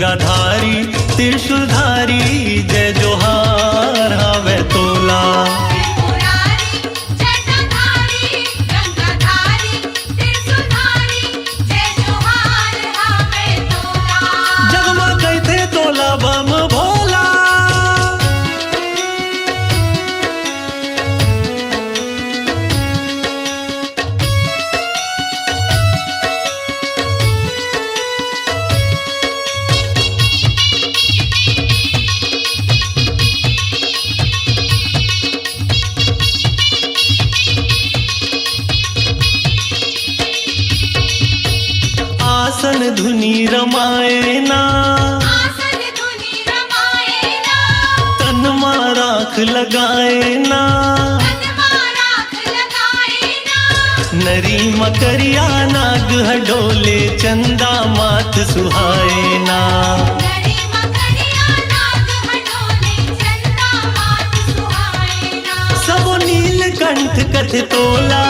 गंगाधारी त्रिशूलधारी जय जोहार हावे तोला। जगमा कहते तोला बम भोला। आसन धुनी रमाए ना, तन मा राख लगाए ना, नरी मकरिया नाग हडोले चंदा मात सुहाए ना। सबो नीलकंठ कथ तोला,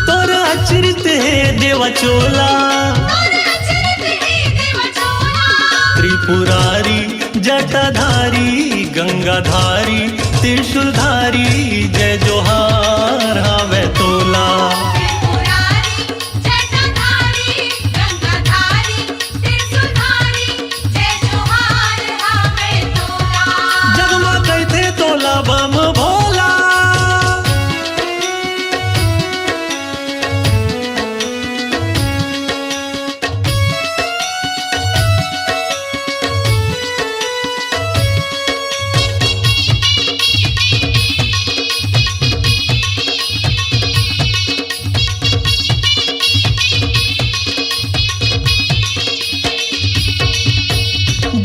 तोर अचरित है देवा चोला। त्रिपुरारी जटाधारी गंगाधारी त्रिशूलधारी जय जोहार हावे तोला। जगमा कहते तोला बम भोला।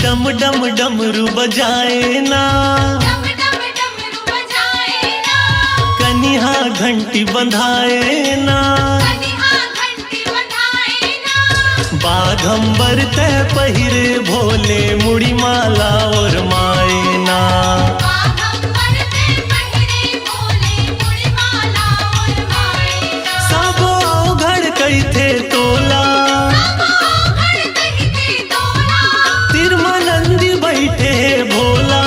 डम डम डमरू बजाए ना, कनिहा घंटी बंधाए ना। बाघंबर ते पहिरे भोले मुड़ी माला और माए ना। सबो घड़ कहते तोला, तिरमानंदी बैठे भोला।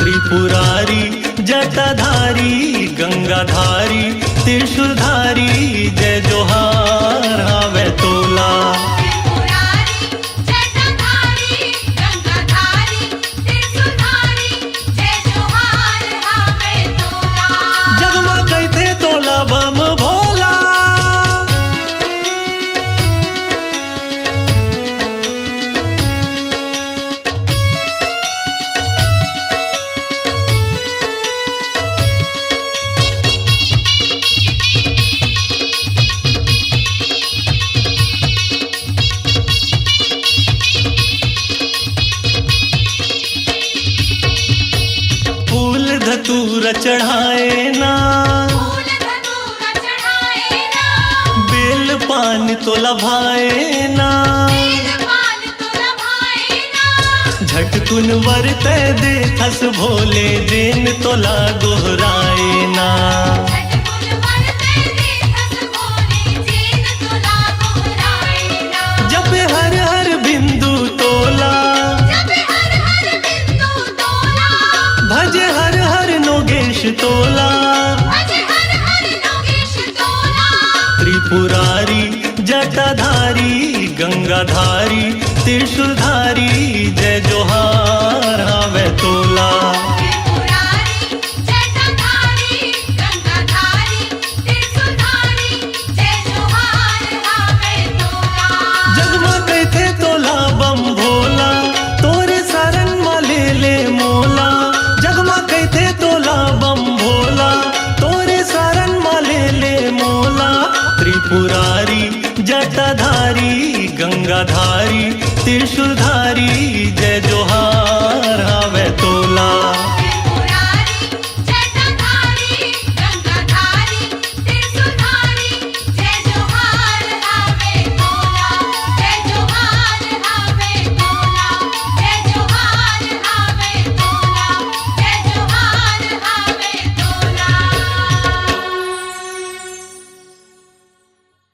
त्रिपुरारी जटाधारी गंगाधारी त्रिशूलधारी जय जोहार हावे तोला। जगमा कहते तोला बम भोला। फूल धतूरा चढ़ाए ना, बेल पान तो लभाए ना। झटकुन वरते देखस भोले दिन तोला दोहराए ना। जब हर हर बिंदु तोला, भजे हर हर नोगेश तोला। त्रिपुरारी जटाधारी गंगाधारी त्रिशूलधारी जय जोहार हावे तोला। जगमा कहते तोला बम भोला, तोरे शरण माले ले मोला। जगमा कहते तोला बम भोला, तोरे शरण माले ले मोला। त्रिपुरारी जटाधारी गंगाधारी त्रिशूलधारी